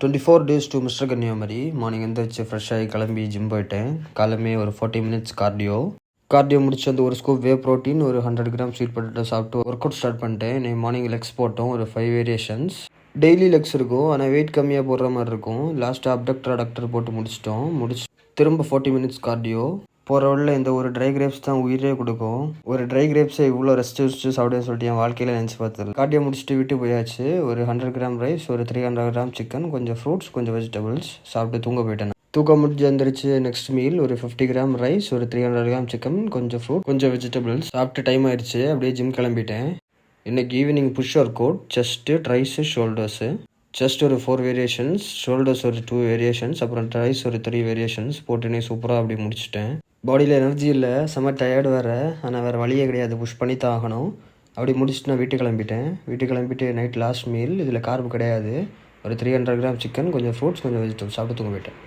24 days to mister Kanniyakumari. Morning எந்திரிச்சு ஃப்ரெஷ்ஷாகி கிளம்பி ஜிம் போயிட்டேன். காலமே ஒரு 40 மினிட்ஸ் கார்டியோ முடிச்சு வந்து ஒரு ஸ்கூப் வே ப்ரோட்டீன், ஒரு 100 கிராம் ஸ்வீட் பொட்டேட்டோ சாப்பிட்டு ஒர்க் அவுட் ஸ்டார்ட் பண்ணிட்டேன். இன்னைக்கு மார்னிங் லெக்ஸ் போட்டோம், ஒரு 5 வேரியேஷன்ஸ். டெய்லி லெக்ஸ் இருக்கும், ஆனால் வெயிட் கம்மியாக போடுற மாதிரி இருக்கும். லாஸ்ட்டாக அப்டக்டர் போட்டு முடிச்சு திரும்ப 40 மினிட்ஸ் கார்டியோ. போகிற வழியில் இந்த ஒரு ட்ரை கிரேப்ஸ் தான் உயிரே கொடுக்கும். ஒரு ட்ரை கிரேப்ஸை இவ்வளோ ரெஸ்ட் சாப்பிடுன்னு சொல்லிட்டு என் வாழ்க்கையில் நினச்சி பார்த்தது. கார்டியோ முடிச்சுட்டு வீட்டு போயாச்சு. ஒரு 100 கிராம் ரைஸ், ஒரு 300 கிராம் சிக்கன், கொஞ்சம் ஃப்ரூட்ஸ், கொஞ்சம் வெஜிடபிள்ஸ் சாப்பிட்டு தூங்க போயிட்டேன். தூக்கம் முடிஞ்சு எழுந்திரிச்சு நெக்ஸ்ட் மீல் ஒரு 50 கிராம் ரைஸ், ஒரு 300 கிராம் சிக்கன், கொஞ்சம் ஃப்ரூட், கொஞ்சம் வெஜிடபிள்ஸ் சாப்பிட்டு டைம் ஆயிடுச்சு. அப்படியே ஜிம் கிளம்பிட்டேன். இன்னைக்கு evening push work out, chest, tris, shoulders. Chest ஒரு 4 வேரியேஷன்ஸ், ஷோல்டர்ஸ் ஒரு 2 வேரியேஷன்ஸ், அப்புறம் ட்ரைஸ் ஒரு 3 வேரியேஷன்ஸ் போட்டுனே சூப்பராக அப்படி முடிச்சிட்டேன். பாடியில் எனர்ஜி இல்லை, செம்ம டயர்டு வேறு. ஆனால் வேறு வழியே கிடையாது, புஷ் பண்ணி தான் ஆகணும். அப்படி முடிச்சுட்டு நான் வீட்டுக்கு கிளம்பிட்டு நைட் லாஸ்ட் மீல். இதில் கார்பு கிடையாது. ஒரு 300 கிராம் சிக்கன், கொஞ்சம் ஃப்ரூட்ஸ், கொஞ்சம் வெஜிடபிள்ஸ் சாப்பிட்டு தூங்க போயிட்டேன்.